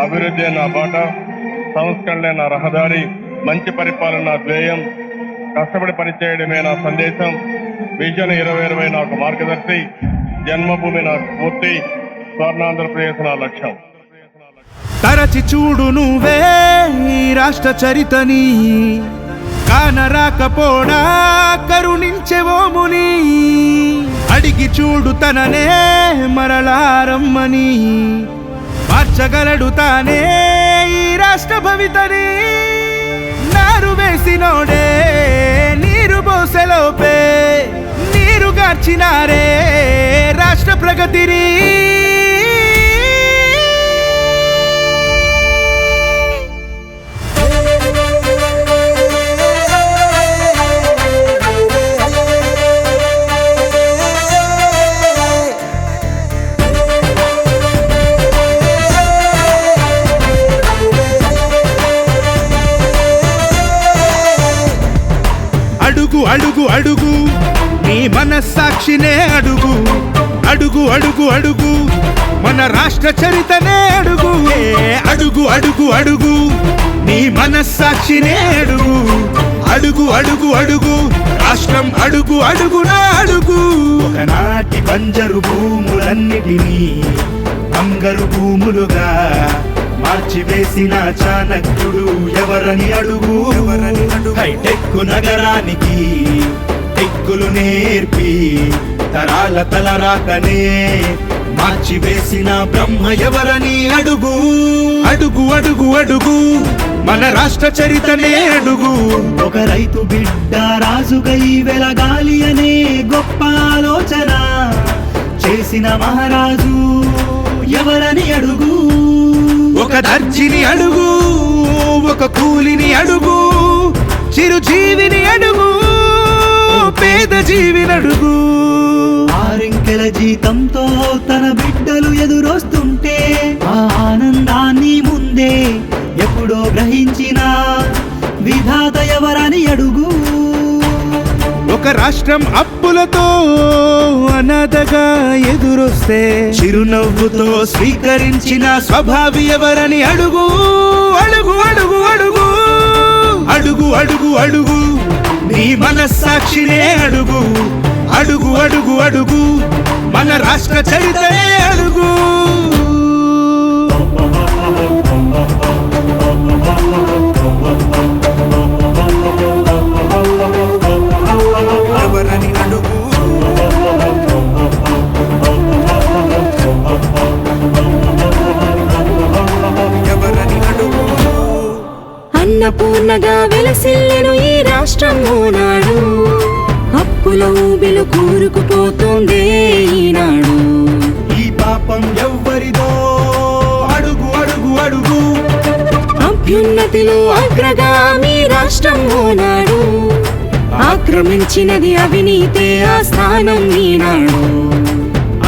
అభివృద్ధి నా బాట, సంస్కరణలే నా రహదారి, మంచి పరిపాలన నా ధ్యేయం, కష్టపడి పనిచేయడమే నా సందేశం, విజన్ 2020 నాకు మార్గదర్శి, జన్మభూమి నా స్ఫూర్తి, స్వర్ణాంధ్రప్రదేశ్ నా లక్ష్యం. తరచి చూడు నువ్వే ఈ రాష్ట్ర చరితని, కానరాకపోడా కరుణించెవోముని, అడిగి చూడు తననే మరలారమ్మని, మార్చగలడు తానే ఈ రాష్ట్ర భవితని. నారు వేసినోడే నీరు పోసెలోపే, నీరు గార్చినారే రాష్ట్ర ప్రగతిని. అడుగు అడుగు అడుగు నీ మనస్సాక్షినే అడుగు, అడుగు అడుగు అడుగు మన రాష్ట్ర చరితనే అడుగు. అడుగు అడుగు అడుగు నీ మనస్సాక్షినే అడుగు, అడుగు అడుగు అడుగు రాష్ట్రం అడుగు అడుగునా అడుగు. ఒకనాటి బంజరు భూములన్నిటినీ బంగారు భూములుగా మార్చివేసిన చాణక్యుడు ఎవరని అడుగు. హైటెక్ నగరానికి టెక్కులు నేర్పి తరాల తలరాకనే మార్చివేసిన బ్రహ్మ ఎవరని అడుగు. అడుగు అడుగు అడుగు మన రాష్ట్ర చరితనే అడుగు. ఒక రైతు బిడ్డ రాజుగై వెలగాలి అనే గొప్ప ఆలోచన చేసిన మహారాజు ఎవరని అడుగు. ఒక దర్జిని అడుగు, ఒక కూలిని అడుగు, చిరుజీవిని అడుగు, పేద జీవిని అడుగు. ఆరింకెల జీతంతో తన బిడ్డలు ఎదురొస్తుంటే ఆ ఆనందాన్ని ముందే ఎప్పుడో గ్రహించిన విధాత ఎవరని అడుగు. ఒక రాష్ట్రం అప్పులతో అనాథగా ఎదురొస్తే చిరునవ్వుతో స్వీకరించిన స్వభావి ఎవరని అడుగు. అడుగు అడుగు అడుగు అడుగు అడుగు అడుగు నీ మనస్సాక్షినే అడుగు, అడుగు అడుగు అడుగు మన రాష్ట్ర చరితనే అడుగు. ఎవరని అడుగు. ఎవరని అడుగు. అన్నపూర్ణగా వెలసిల్లెను ఈ రాష్ట్రం ఓనాడు, అప్పుల ఊబిలు కూరుకుపోతుందే ఈనాడు. ఈ పాపం ఎవ్వరిదో అడుగు అడుగు అడుగు. అభ్యున్నతిలో అగ్రగామి రాష్ట్రం ఓనాడు, ఆక్రమించినది అవినీతే ఆ స్థానం ఈనాడు.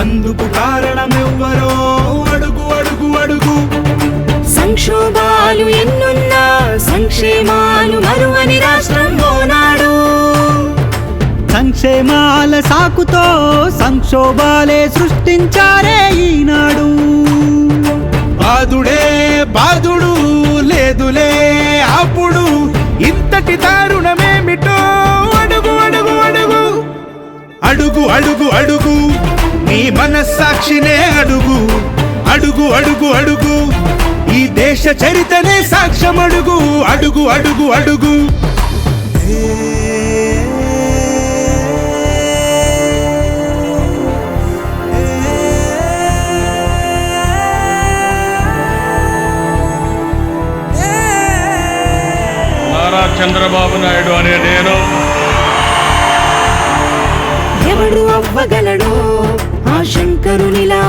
అందుకు కారణమెవ్వరో అడుగు అడుగు అడుగు. సంక్షోభాలు ఎన్నున్నా సంక్షేమాలు మరువని రాష్ట్రం ఓనాడు. సంక్షేమాల సాకుతో సంక్షోభాలే సృష్టించారే ఈనాడు. బాదుడే బాదుడు లేదులే అప్పుడు, ఇంతటి దారుణమేమిటో అడుగు అడుగు అడుగు. అడుగు అడుగు అడుగు నీ మనస్సాక్షినే అడుగు, అడుగు అడుగు అడుగు ఈ దేశ చరితనే సాక్ష్యం అడుగు. అడుగు అడుగు అడుగు. నారా చంద్రబాబు నాయుడు అనే నేను ఎవడు అవ్వగలడో ఆ శంకరునిలా,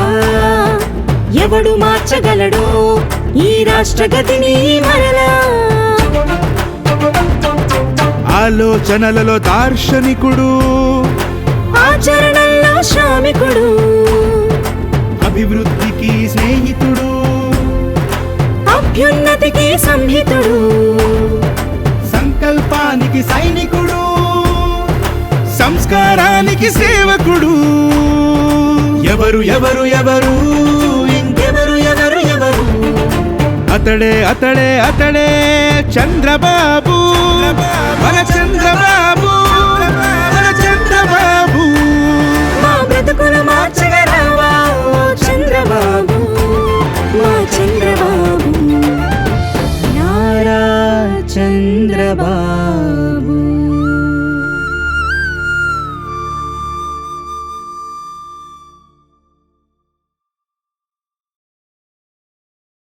ఎవడు మార్చగలడో ఈ రాష్ట్ర గతిని మరలా. ఆలోచనలలో దార్శనికుడు, ఆచరణల్లో శ్రామికుడు, అభివృద్ధికి స్నేహితుడు, అభ్యున్నతికి సంహితుడు, సంకల్పానికి సైనికుడు, సంస్కారానికి సేవకుడు. ఎవరు ఎవరు ఎవరు ఇంకెవరు ఎవరు ఎవరు అతడే అతడే అతడే చంద్రబాబు మన చంద్రబాబు